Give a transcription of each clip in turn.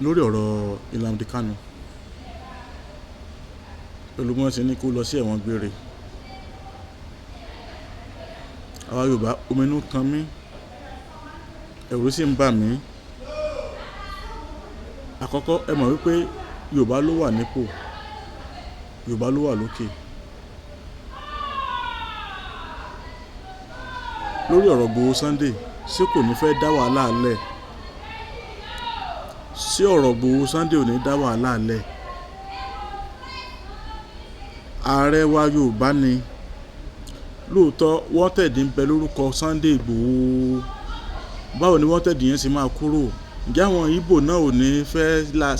lórí ọ̀rọ̀ Nnamdi Kanu pẹ̀lú bí wọ́n ṣe ní kó lọ sí ẹ̀wọ̀n gbére. Àwa Yorùbá ominú kan mí, ẹ̀rù sì ń bà mí. Àkọ́kọ́ ẹ mọ̀ wípé Yorùbá ló wà nípò, Yorùbá ló wà lókè. Lórí ọ̀rọ̀ Ìgbòho Sunday ṣé kò ní fẹ́ dá wàhálà lẹ̀? Ṣé ọ̀rọ̀ Ìgbòho Sunday ò ní dá wàhálà lẹ̀? Ààrẹ wa Yorùbá ni lóòótọ́ wanted ń bẹ lórúkọ Sunday Ìgbòho. Báwo ni wanted yẹn ṣe máa kúrò? Ǹjẹ́ àwọn Ìgbò náà ò ní fẹ́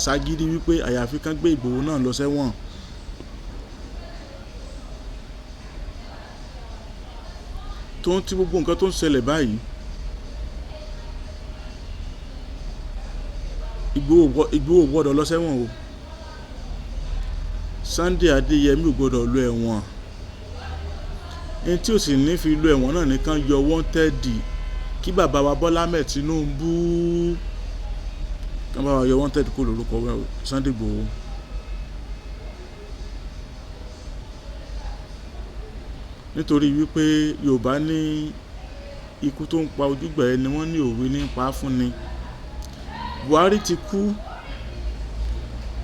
ṣagídí wípé àyàfi kán gbé Ìgbòho náà lọ sẹ́wọ̀n? Tó ń tí gbogbo nǹkan tó ń ṣẹlẹ̀ báyìí, Ìgbòho gbọ́dọ̀ lọ sẹ́wọ̀n o. Sunday Adéyẹmí ò gbọ́dọ̀ lọ ẹ̀wọ̀n. Ẹni tí ò sì ní fi lọ ẹ̀wọ̀n náà nìkan yọ wanted kí bàbá wa Bọ́lá Ahmed Tinubu kán bá wa yọ wanted kó lórúkọ Sunday Ìgbòho. Nítorí wípé Yorùbá ní ikú tó ń pa ojúgbà ẹni wọ́n ní òwe ní pa fún ni. Buhari ti kú,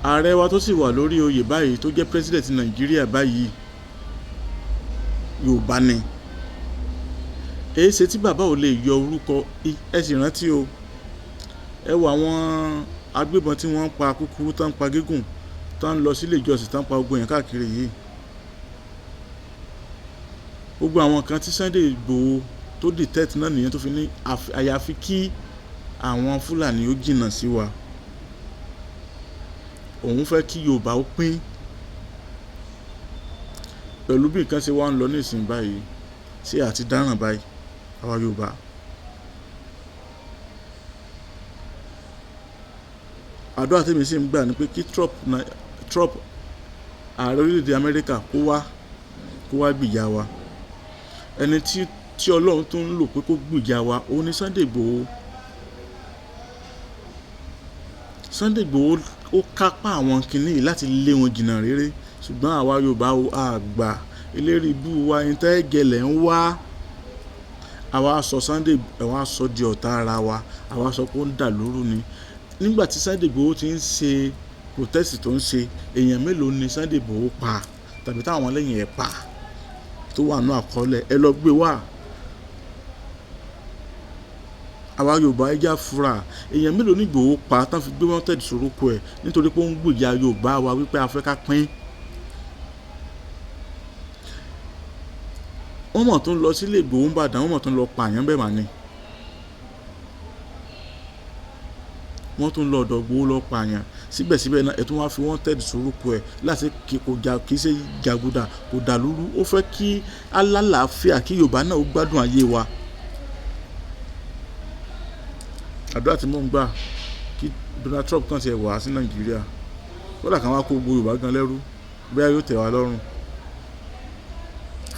ààrẹ wa tó sì wà lórí oyè báyìí tó jẹ́ president Nàìjíríà báyìí Yorùbá ni. Èyí ṣe tí bàbá ò lè yọ orúkọ, ẹ sì rántí o, ẹ wo àwọn agbébọn tí wọ́n ń pa kúkúrú, tán ń pa gígùn, tán ń lọ sílé ìjọsìn, tán ń pa gbogbo èèyàn káàkiri yìí. Gbogbo àwọn kan tí Sunday Ìgbòho tó detect náà nìyẹn tó fi ní àyàfi kí àwọn Fúlàní ó jìnnà sí wa. Òun fẹ́ kí Yorùbá ó pín. Pẹ̀lú bí nǹkan ṣe wá ń lọ nísìnyí báyìí, ṣé àti dáràn báyìí àwa Yorùbá? Àdúrà tèmi sì ń gbà ni pé kí Trump ààrẹ orílẹ̀-èdè Amẹ́ríkà kó wá gbìjà wa. Ẹni tí Ọlọ́run tó ń lò pé kó gbìjà wa òun ni Sunday Ìgbòho. Sunday Ìgbòho ó kápá àwọn kinní yìí láti lé wọn jìnnà réré, ṣùgbọ́n àwa Yorùbá àgbà eléri ibú wa ìtẹ́gẹ̀lẹ̀ ń wá. Àwa sọ Sunday, àwa sọ di ọ̀tá ara wa, àwa sọ pé ó ń dà lóru ni. Nígbà tí Sunday Ìgbòho ti ń ṣe protest tó ń ṣe, èèyàn mélòó ni Sunday Ìgbòho pa tàbí táwọn lẹ́yìn ẹ̀ pa tó wà nínú àkọọ́lẹ̀? Ẹ lọ gbé wá. Àwa Yorùbá ẹja fura, èèyàn mélòó ní Ìgbòho pa tán fi gbé wanted sorúkọ ẹ̀ nítorí pé ó ń gbìjà Yorùbá wa wípé a fẹ́ ká pín. Wọ́n mọ̀ tó ń lọ sílé Ìgbòho ń Ìbàdàn, wọ́n mọ̀ tó ń lọ pààyàn bẹ́ẹ̀ mà ni. Wọ́n tún lọ ọ̀dọ̀ Ìgbòho lọ pààyàn. Síbẹ̀síbẹ̀ náà ẹ̀ tún wá fi wanted sorúkọ ẹ̀ láti kì í ṣe jàgùdà, kò dà lúrú. Ó fẹ́ kí alálàáfíà, kí Yorùbá náà ó gbádùn ayé wa. Àdúrà tí mò ń gbà kí Donald Trump kàn tiẹ̀ wá sí Nàìjíríà, kódà kan wá kó gbogbo Yorùbá gan lẹ́rú, bóyá yóò tẹ̀ wá lọ́rùn.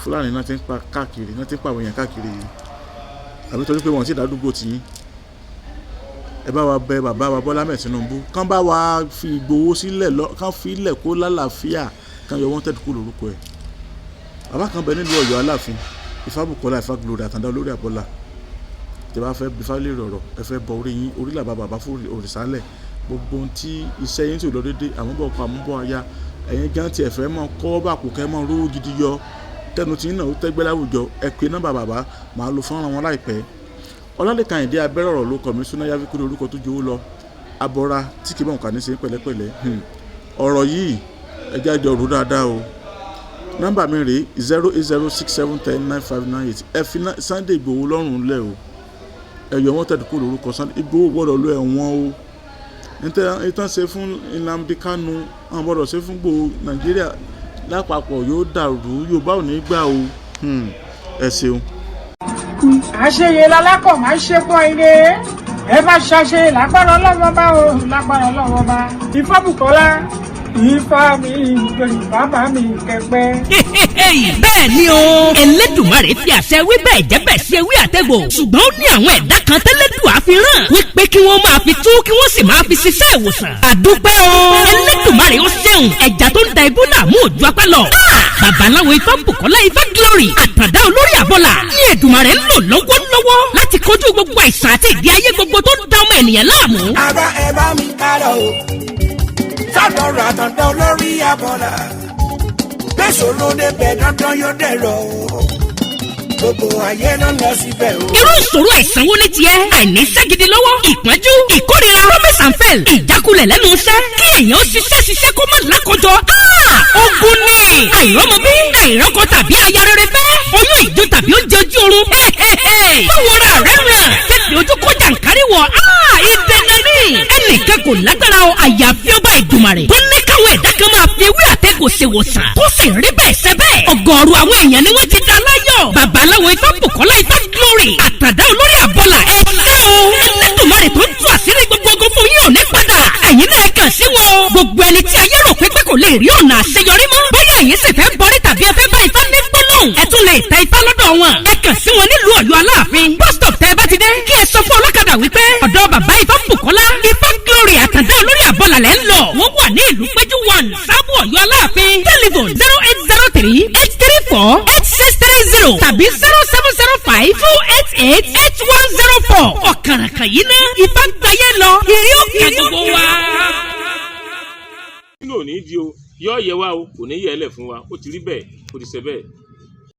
Fúlàní náà ti ń pa káàkiri, náà ti ń pa àwọn èèyàn káàkiri yìí. Àbí torí pé wọ́n ti dádúgbò tì yín. Ẹ bá wa bẹ bàbá wa Bọ́lá Ahmed Tinubu kán bá wa fi Ìgbòho sílẹ̀ kán fi ilẹ̀ kó lálàáfíà, kán yọ wanted kó lórúkọ ẹ̀. Bàbá kan bẹ nílùú Ọ̀yọ́ Aláàfin, Ifábùkọ́lá Ifáglórí Àtàndá olórí Àbọ́lá. Tẹ́ bá fẹ́ bí fálẹ̀ rọ̀rọ̀, ẹ fẹ́ bọ orí yín, orí làbá bàbá fún òrìṣàlẹ̀. Gbogbo ohun tí iṣẹ́ yín tí ò lọ déédé, àmúbọ̀ ọkọ̀ àmúbọ̀ aya, ẹ̀yin gan tí ẹ fẹ́ mọ̀ kọ́ bàpò kẹ́ mọ̀ rówó gidi yọ, tẹnu tí yín náà ó tẹ́gbẹ́ láwùjọ, ẹ pe nọ́mbà bàbá, màá lo fọ́nrán wọn láìpẹ́. Ọlálékan Àyìndé Abẹ́rẹ́ ọ̀rọ̀ ló kọ mí, Súná Yáfíkú ní orúkọ tó jowó lọ. Abọ́ra tí kì í bọ̀ nǹkan ní ṣe pẹ̀lẹ́pẹ̀lẹ́. Ọ̀rọ̀ yìí ẹ jẹ́ àjọ rò dáadáa o. Nọ́mbà mi rèé 08067109598. Ẹ fi Sunday Ìgbòho lọ́rùn lẹ̀ o. Ẹ yọ wanted kó lórúkọ Sunday Ìgbòho gbọ́dọ̀ lọ ẹ̀wọ̀n o. Ìtàn ṣe fún Nnamdi Kanu, àwọn gbọ́dọ̀ ṣe fún Ìgbòho. Nàìjíríà lápapọ̀ yóò dàrú, Yorùbá ò ní gbà o. Ẹ ṣeun. Àṣeyẹ lálákọ̀ máa ń ṣe pọ̀ ire. Ẹ bá ṣàṣe lágbára Ọlọ́run bá o, lágbára Ọlọ́run bá. Ifábùkọ́lá Ifá mi ìjòyè bàbá mi kẹgbẹ́. Bẹ́ẹ̀ ni o Elédùmarè fi àṣẹ wí bẹ́ẹ̀ jẹ́ bẹ́ẹ̀ ṣe wí àtẹ̀gbò ṣùgbọ́n ó ní àwọn ẹ̀dá kan tẹ́lẹ̀dùà fi rán wípé kí wọ́n máa fi tú kí wọ́n sì máa fi ṣiṣẹ́ ìwòsàn. Àdúpẹ́ o Elédùmarè ó ṣeun ẹ̀já tó ń da ibú làmú òjò apá lọ. Babaláwo Ifá Bùkọ́lá Ifá Glory àtàndá olórí àbọ̀là ní Èdùmarè ń lò lọ́wọ́lọ́wọ́ láti kojú gbogbo àìsàn àti ìdí ayé gbogbo tó ń da ọmọ ènìyàn láàmú. Ara ẹ bá mi kálọ o sọ̀rọ̀ àtàndá olórí àbọ̀là gbèsòrò débẹ̀ dandan yóò dẹ̀rọ̀ o gbogbo ayé ló lọ síbẹ̀ o. Irú ìṣòro àìsàn wo ni tiẹ̀? Àìníṣẹ́ gidi lọ́wọ́, ìpọ́njú, ìkórira, promise and fail, ìjákulẹ̀ lẹ́nu iṣẹ́, kí èèyàn ṣiṣẹ́ kó má lákọjọ. Ogun ni àìrọ́mọbí, àìrọ́kọ tàbí aya rere fẹ́, oyún ìjó tàbí oúnjẹ ojú oorun. Báwo ra rẹ̀ ràn? Fẹ́fì ojú kó jàǹkárí wọ̀. Ìdènà ni ẹnìkan kò lágbára o àyàfi ọba Ìdùmarè tó ní káwọn ẹ̀dá kan máa fi ewé àtẹ̀gùn ṣèwòsàn tó sì rí bẹ́ẹ̀ ṣe bẹ́ẹ̀. Ọ̀gọ̀ọ̀rọ̀ àwọn èèyàn ni wọ́n ti dá láyọ̀. Babaláwo Ifá Bùkọ́lá Ifá Glory àtàndá olórí àbọ̀là ẹ̀ ṣé o. Ẹlẹ́dùmarè tó ń tú àṣírí gbogbo ogun fún yín ò ní padà. Ẹ̀yin náà kàn sí wọn o. Gbogbo ẹni tí ayé rò pé kò lè rí ọ̀nà àṣeyọrí mọ́. Bóyá ẹ̀yin sì fẹ́ bọ́rí tàbí ẹ fẹ́ bá Ifá ní gbólóhùn. Ẹ tún lè ta Ifá lọ́dọ̀ wọn. Ẹ kàn sí wọn nílùú Ọ̀yọ́ Aláàfin. Bus stop tẹ́ ẹ bá ti dé. Kí ẹ sọ fún ọlọ́kadà wípé ọ̀dọ̀ bàbá Ifá Bùkọ́lá Ifá Glory àtàndá olórí àbọ̀là lẹ́ ń lọ. Wọ́n wà ní ìlú Péjú 1 Sábò Ọ̀yọ́ Aláàfin. Telephone 0803-834-8630 tàbí 0705-288-8104. Ọ̀kàràkà yìí ná Ifá gbáyé lọ. Ìrí òkè gbogbo wa. Kí ló ní di o? Yọ́ yẹ wá o, kò ní yẹ ẹ lẹ̀ fún wa, ó ti rí bẹ́ẹ̀, kò ti ṣe bẹ́ẹ̀.